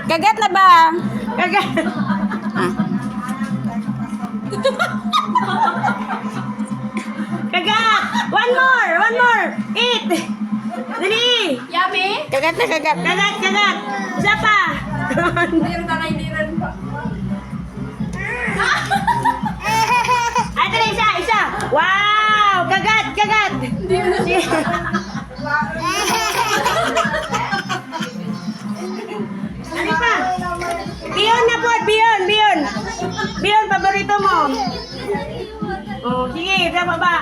Kagat na ba? Kagat. Ah. Kagat. One more. Eat. Dali. Yummy? Kagat na kagat. Kagat. Isa pa. Hindi rin pa. Ay, dali, isa. Wow. Kagat. Ano pa? Biyon na po. Biyon, paborito mo. Oh, sige, sa baba.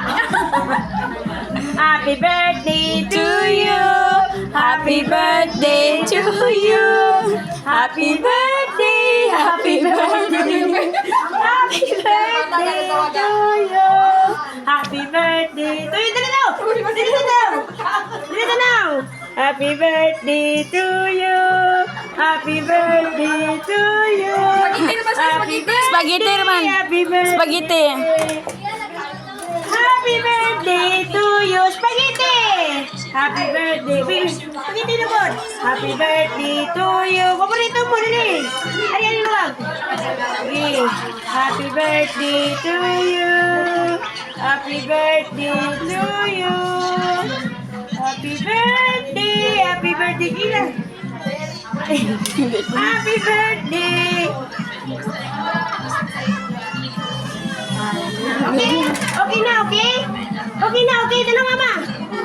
Happy birthday to you. Happy birthday to you. Happy birthday. Happy birthday. Happy birthday to you. Happy birthday to you. Dito now. Happy birthday to you. Happy birthday to you. Spaghetti naman. Happy birthday. Spaghetti. Happy birthday to you. Spaghetti. Happy birthday. Spaghetti na po. Happy birthday to you. Paborito mo dali. Ayan lang. Okay. Happy birthday to you. Happy birthday to you. Happy birthday. Happy birthday kila. Happy birthday. Okay na, okay? Okay na, okay. Ito na, mama.